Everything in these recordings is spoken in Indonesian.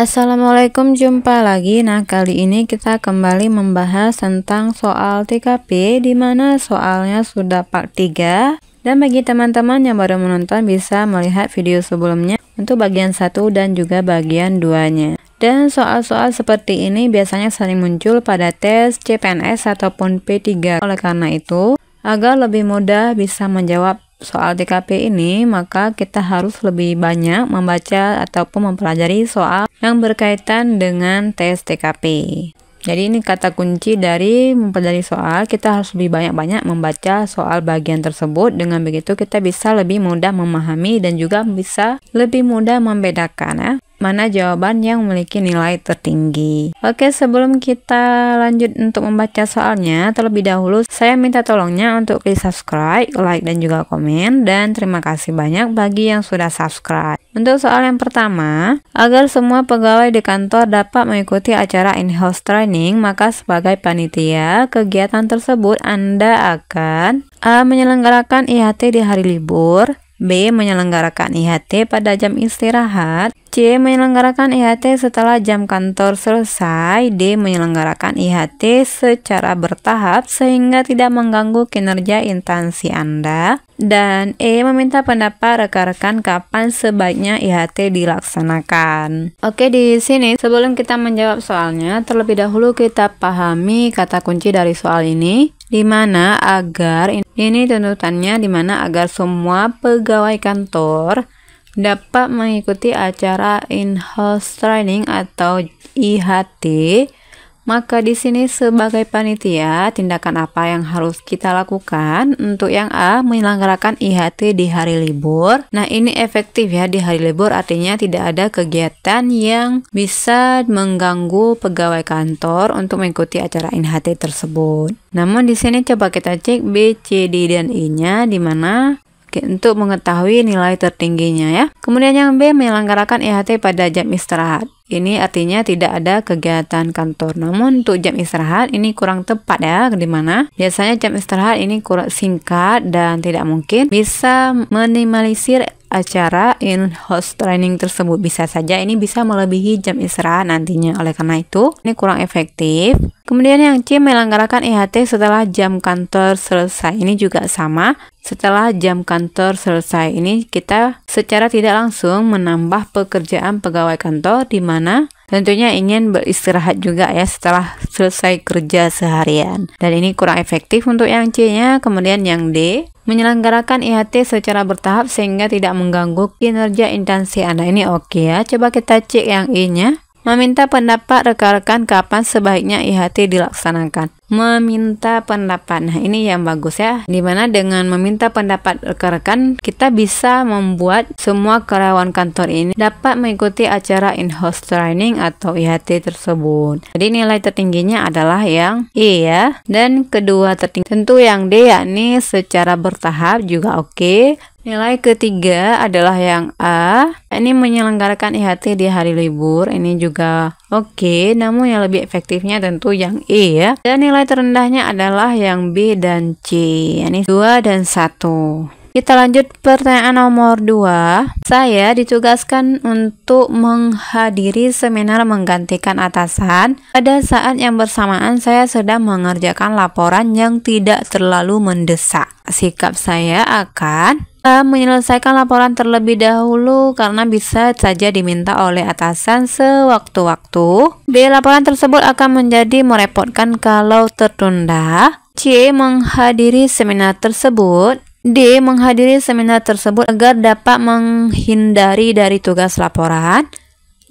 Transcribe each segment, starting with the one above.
Assalamualaikum, jumpa lagi. Nah, kali ini kita kembali membahas tentang soal TKP, di mana soalnya sudah part 3. Dan bagi teman-teman yang baru menonton bisa melihat video sebelumnya untuk bagian 1 dan juga bagian 2-nya. Dan soal-soal seperti ini biasanya sering muncul pada tes CPNS ataupun P3. Oleh karena itu, agar lebih mudah bisa menjawab soal TKP ini, maka kita harus lebih banyak membaca ataupun mempelajari soal yang berkaitan dengan tes TKP. Jadi ini kata kunci dari mempelajari soal, kita harus lebih banyak-banyak membaca soal bagian tersebut. Dengan begitu kita bisa lebih mudah memahami dan juga bisa lebih mudah membedakan mana jawaban yang memiliki nilai tertinggi. Oke, sebelum kita lanjut untuk membaca soalnya, terlebih dahulu saya minta tolongnya untuk klik subscribe, like, dan juga komen. Dan terima kasih banyak bagi yang sudah subscribe. Untuk soal yang pertama, agar semua pegawai di kantor dapat mengikuti acara in-house training, maka sebagai panitia kegiatan tersebut Anda akan A. Menyelenggarakan IHT di hari libur, B. Menyelenggarakan IHT pada jam istirahat, C. Menyelenggarakan IHT setelah jam kantor selesai, D. Menyelenggarakan IHT secara bertahap sehingga tidak mengganggu kinerja instansi Anda, dan E. Meminta pendapat rekan-rekan kapan sebaiknya IHT dilaksanakan. Oke, di sini sebelum kita menjawab soalnya, terlebih dahulu kita pahami kata kunci dari soal ini, di mana agar ini tuntutannya, di mana agar semua pegawai kantor dapat mengikuti acara in-house training atau IHT. Maka di sini sebagai panitia, tindakan apa yang harus kita lakukan? Untuk yang A, menyelenggarakan IHT di hari libur. Nah, ini efektif ya, di hari libur artinya tidak ada kegiatan yang bisa mengganggu pegawai kantor untuk mengikuti acara IHT tersebut. Namun di sini coba kita cek B, C, D, dan E-nya di mana untuk mengetahui nilai tertingginya ya. Kemudian yang B, menyelenggarakan IHT pada jam istirahat. Ini artinya tidak ada kegiatan kantor. Namun untuk jam istirahat ini kurang tepat ya, dimana biasanya jam istirahat ini kurang singkat dan tidak mungkin bisa minimalisir acara in-house training tersebut. Bisa saja ini bisa melebihi jam istirahat nantinya. Oleh karena itu ini kurang efektif. Kemudian yang C, menyelenggarakan IHT setelah jam kantor selesai. Ini juga sama. Setelah jam kantor selesai ini kita secara tidak langsung menambah pekerjaan pegawai kantor, di mana tentunya ingin beristirahat juga ya setelah selesai kerja seharian. Dan ini kurang efektif untuk yang C-nya. Kemudian yang D, menyelenggarakan IHT secara bertahap sehingga tidak mengganggu kinerja instansi Anda. Ini oke ya. Coba kita cek yang E-nya. Meminta pendapat rekan-rekan kapan sebaiknya IHT dilaksanakan. Meminta pendapat. Nah, ini yang bagus ya. Dimana dengan meminta pendapat rekan-rekan, kita bisa membuat semua karyawan kantor ini dapat mengikuti acara in-house training atau IHT tersebut. Jadi nilai tertingginya adalah yang E ya. Dan kedua tertinggi tentu yang D, yakni secara bertahap juga oke. Nilai ketiga adalah yang A, ini menyelenggarakan IHT di hari libur. Ini juga oke, namun yang lebih efektifnya tentu yang E ya. Dan nilai terendahnya adalah yang B dan C, ini 2 dan 1. Kita lanjut pertanyaan nomor 2. Saya ditugaskan untuk menghadiri seminar menggantikan atasan. Pada saat yang bersamaan saya sedang mengerjakan laporan yang tidak terlalu mendesak. Sikap saya akan A, menyelesaikan laporan terlebih dahulu karena bisa saja diminta oleh atasan sewaktu-waktu. B, laporan tersebut akan menjadi merepotkan kalau tertunda. C, menghadiri seminar tersebut. D, menghadiri seminar tersebut agar dapat menghindari dari tugas laporan.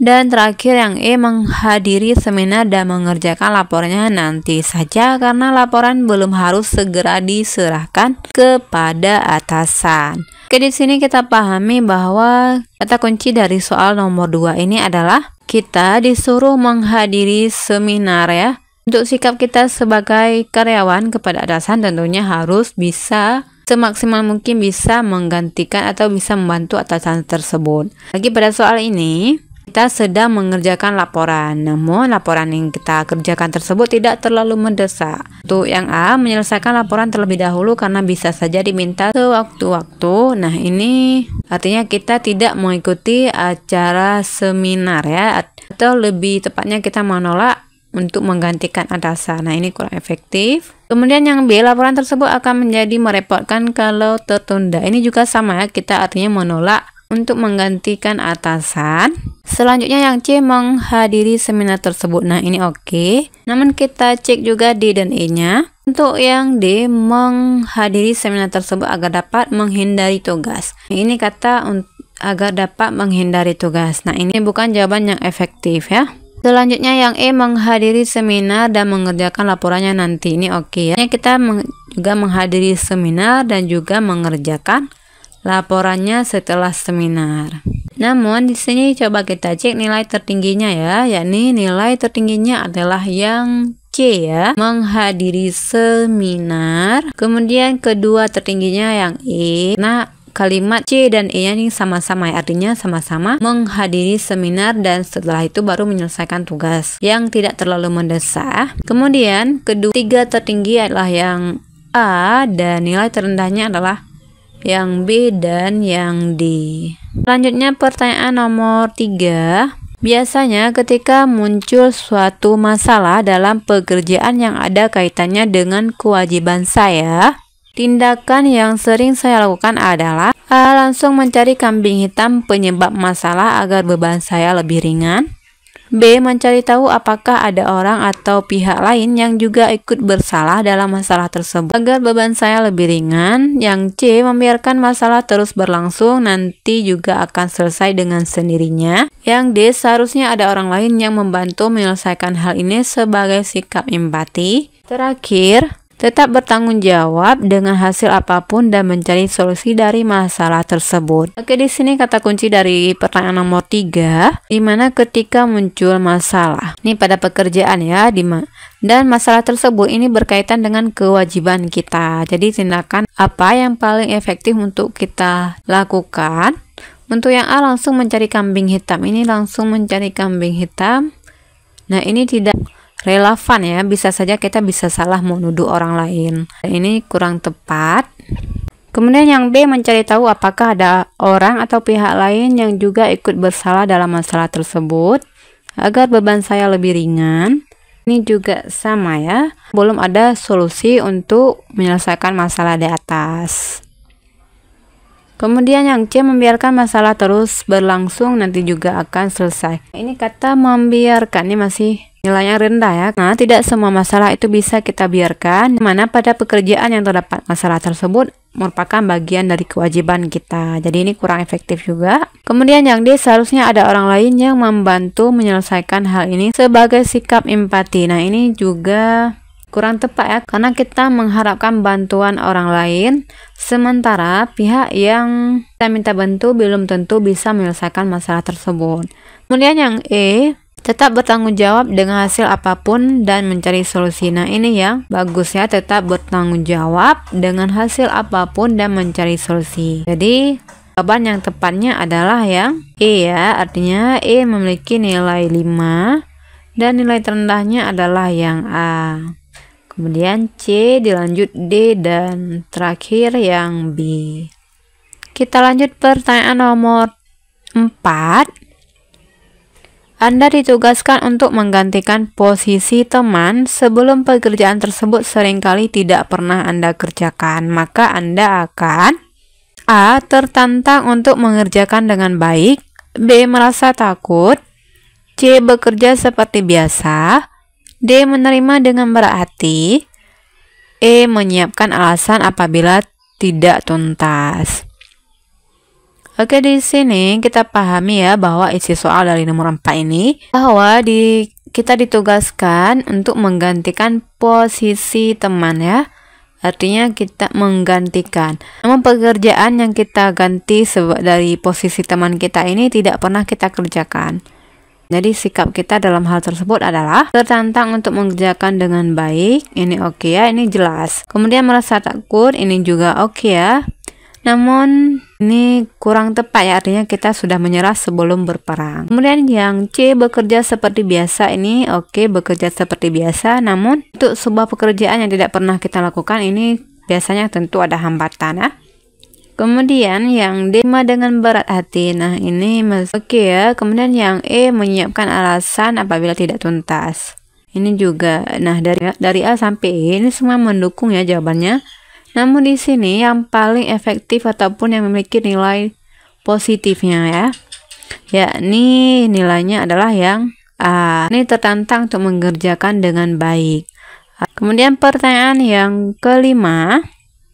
Dan terakhir yang E, menghadiri seminar dan mengerjakan laporannya nanti saja karena laporan belum harus segera diserahkan kepada atasan. Oke, di sini kita pahami bahwa kata kunci dari soal nomor 2 ini adalah kita disuruh menghadiri seminar ya. Untuk sikap kita sebagai karyawan kepada atasan tentunya harus bisa semaksimal mungkin bisa menggantikan atau bisa membantu atasan tersebut. Lagi pada soal ini kita sedang mengerjakan laporan, namun laporan yang kita kerjakan tersebut tidak terlalu mendesak. Untuk yang A, menyelesaikan laporan terlebih dahulu karena bisa saja diminta sewaktu-waktu. Nah, ini artinya kita tidak mengikuti acara seminar ya, atau lebih tepatnya kita menolak untuk menggantikan atasan. Nah, ini kurang efektif. Kemudian yang B, laporan tersebut akan menjadi merepotkan kalau tertunda. Ini juga sama ya, kita artinya menolak untuk menggantikan atasan. Selanjutnya yang C, menghadiri seminar tersebut. Nah, ini oke. Namun kita cek juga D dan E-nya. Untuk yang D, menghadiri seminar tersebut agar dapat menghindari tugas. Ini kata agar dapat menghindari tugas. Nah, ini bukan jawaban yang efektif ya. Selanjutnya yang E, menghadiri seminar dan mengerjakan laporannya nanti. Ini oke ya. Kita juga menghadiri seminar dan juga mengerjakan laporannya setelah seminar. Namun di sini coba kita cek nilai tertingginya ya, yakni nilai tertingginya adalah yang C ya, menghadiri seminar. Kemudian kedua tertingginya yang E. Nah, kalimat C dan E-nya ini sama-sama ya, artinya sama-sama menghadiri seminar dan setelah itu baru menyelesaikan tugas yang tidak terlalu mendesak. Kemudian ketiga tertinggi adalah yang A dan nilai terendahnya adalah yang B dan yang D. Selanjutnya pertanyaan nomor 3. Biasanya ketika muncul suatu masalah dalam pekerjaan yang ada kaitannya dengan kewajiban saya, tindakan yang sering saya lakukan adalah A, langsung mencari kambing hitam penyebab masalah agar beban saya lebih ringan. B, mencari tahu apakah ada orang atau pihak lain yang juga ikut bersalah dalam masalah tersebut agar beban saya lebih ringan. Yang C, membiarkan masalah terus berlangsung, nanti juga akan selesai dengan sendirinya. Yang D, seharusnya ada orang lain yang membantu menyelesaikan hal ini sebagai sikap empati. Terakhir, tetap bertanggung jawab dengan hasil apapun dan mencari solusi dari masalah tersebut. Oke, di sini kata kunci dari pertanyaan nomor 3, di mana ketika muncul masalah. Ini pada pekerjaan ya, dan masalah tersebut ini berkaitan dengan kewajiban kita. Jadi tindakan apa yang paling efektif untuk kita lakukan? Untuk yang A, langsung mencari kambing hitam. Ini langsung mencari kambing hitam. Nah, ini tidak relevan ya, bisa saja kita bisa salah menuduh orang lain. Ini kurang tepat. Kemudian yang B, mencari tahu apakah ada orang atau pihak lain yang juga ikut bersalah dalam masalah tersebut agar beban saya lebih ringan. Ini juga sama ya, belum ada solusi untuk menyelesaikan masalah di atas. Kemudian yang C, membiarkan masalah terus berlangsung, nanti juga akan selesai. Ini kata membiarkan, ini masih nilainya rendah ya. Nah, tidak semua masalah itu bisa kita biarkan, mana pada pekerjaan yang terdapat masalah tersebut merupakan bagian dari kewajiban kita. Jadi ini kurang efektif juga. Kemudian yang D, seharusnya ada orang lain yang membantu menyelesaikan hal ini sebagai sikap empati. Nah, ini juga kurang tepat ya, karena kita mengharapkan bantuan orang lain, sementara pihak yang kita minta bantu belum tentu bisa menyelesaikan masalah tersebut. Kemudian yang E, tetap bertanggung jawab dengan hasil apapun dan mencari solusi. Nah, ini yang bagus ya, tetap bertanggung jawab dengan hasil apapun dan mencari solusi. Jadi jawaban yang tepatnya adalah yang E ya, artinya E memiliki nilai 5 dan nilai terendahnya adalah yang A. Kemudian C, dilanjut D, dan terakhir yang B. Kita lanjut pertanyaan nomor 4. Anda ditugaskan untuk menggantikan posisi teman sebelum pekerjaan tersebut seringkali tidak pernah Anda kerjakan. Maka Anda akan A, tertantang untuk mengerjakan dengan baik. B, merasa takut. C, bekerja seperti biasa. D, menerima dengan berat hati. E, menyiapkan alasan apabila tidak tuntas. Oke, di sini kita pahami ya bahwa isi soal dari nomor 4 ini bahwa kita ditugaskan untuk menggantikan posisi teman ya. Artinya kita menggantikan. Namun pekerjaan yang kita ganti dari posisi teman kita ini tidak pernah kita kerjakan. Jadi sikap kita dalam hal tersebut adalah tertantang untuk mengerjakan dengan baik. Ini oke ya, ini jelas. Kemudian merasa takut, ini juga oke ya. Namun ini kurang tepat ya, artinya kita sudah menyerah sebelum berperang. Kemudian yang C, bekerja seperti biasa, ini oke, bekerja seperti biasa. Namun untuk sebuah pekerjaan yang tidak pernah kita lakukan, ini biasanya tentu ada hambatan ya. Kemudian yang D dengan berat hati. Nah, ini oke ya. Kemudian yang E menyiapkan alasan apabila tidak tuntas. Ini juga. Nah, dari A sampai E ini semua mendukung ya jawabannya. Namun di sini yang paling efektif ataupun yang memiliki nilai positifnya ya, yakni nilainya adalah yang A. Ini tertantang untuk mengerjakan dengan baik. Kemudian pertanyaan yang kelima.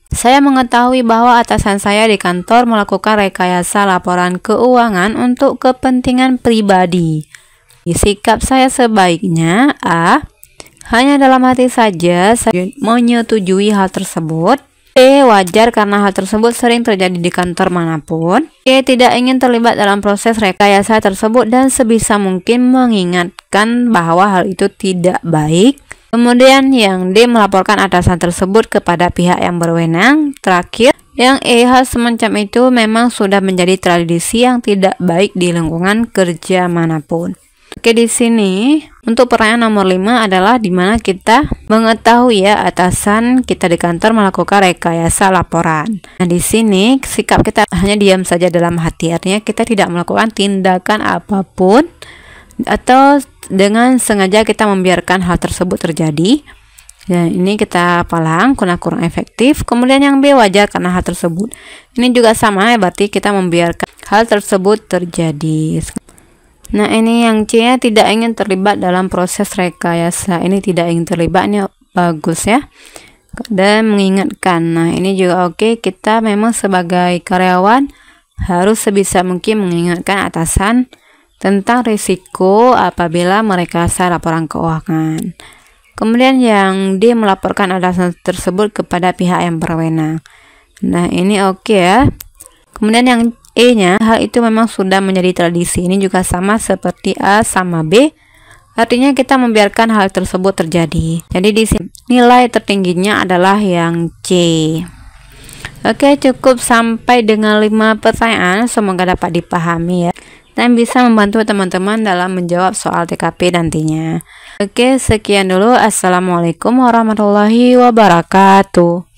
Saya mengetahui bahwa atasan saya di kantor melakukan rekayasa laporan keuangan untuk kepentingan pribadi. Sikap saya sebaiknya A. Hanya dalam hati saja saya menyetujui hal tersebut. B. Wajar karena hal tersebut sering terjadi di kantor manapun. C. Tidak ingin terlibat dalam proses rekayasa tersebut dan sebisa mungkin mengingatkan bahwa hal itu tidak baik. Kemudian yang D melaporkan atasan tersebut kepada pihak yang berwenang. Terakhir, yang E, hal semacam itu memang sudah menjadi tradisi yang tidak baik di lingkungan kerja manapun. Oke, di sini untuk pertanyaan nomor 5 adalah dimana kita mengetahui ya atasan kita di kantor melakukan rekayasa laporan. Nah, di sini sikap kita hanya diam saja dalam hati, artinya kita tidak melakukan tindakan apapun atau dengan sengaja kita membiarkan hal tersebut terjadi. Dan ini kita palang kurang efektif. Kemudian yang B, wajar karena hal tersebut. Ini juga sama ya, berarti kita membiarkan hal tersebut terjadi. Nah, ini yang C nya tidak ingin terlibat dalam proses rekayasa. Ini tidak ingin terlibat, ini bagus ya. Dan mengingatkan. Nah, ini juga oke. Kita memang sebagai karyawan harus sebisa mungkin mengingatkan atasan tentang risiko apabila merekayasa laporan keuangan. Kemudian yang D, melaporkan atasan tersebut kepada pihak yang berwenang. Nah, ini oke ya. Kemudian yang E nya, hal itu memang sudah menjadi tradisi. Ini juga sama seperti A sama B. Artinya kita membiarkan hal tersebut terjadi. Jadi di sini nilai tertingginya adalah yang C. Oke, cukup sampai dengan 5 pertanyaan. Semoga dapat dipahami ya, dan bisa membantu teman-teman dalam menjawab soal TKP nantinya. Oke, sekian dulu. Assalamualaikum warahmatullahi wabarakatuh.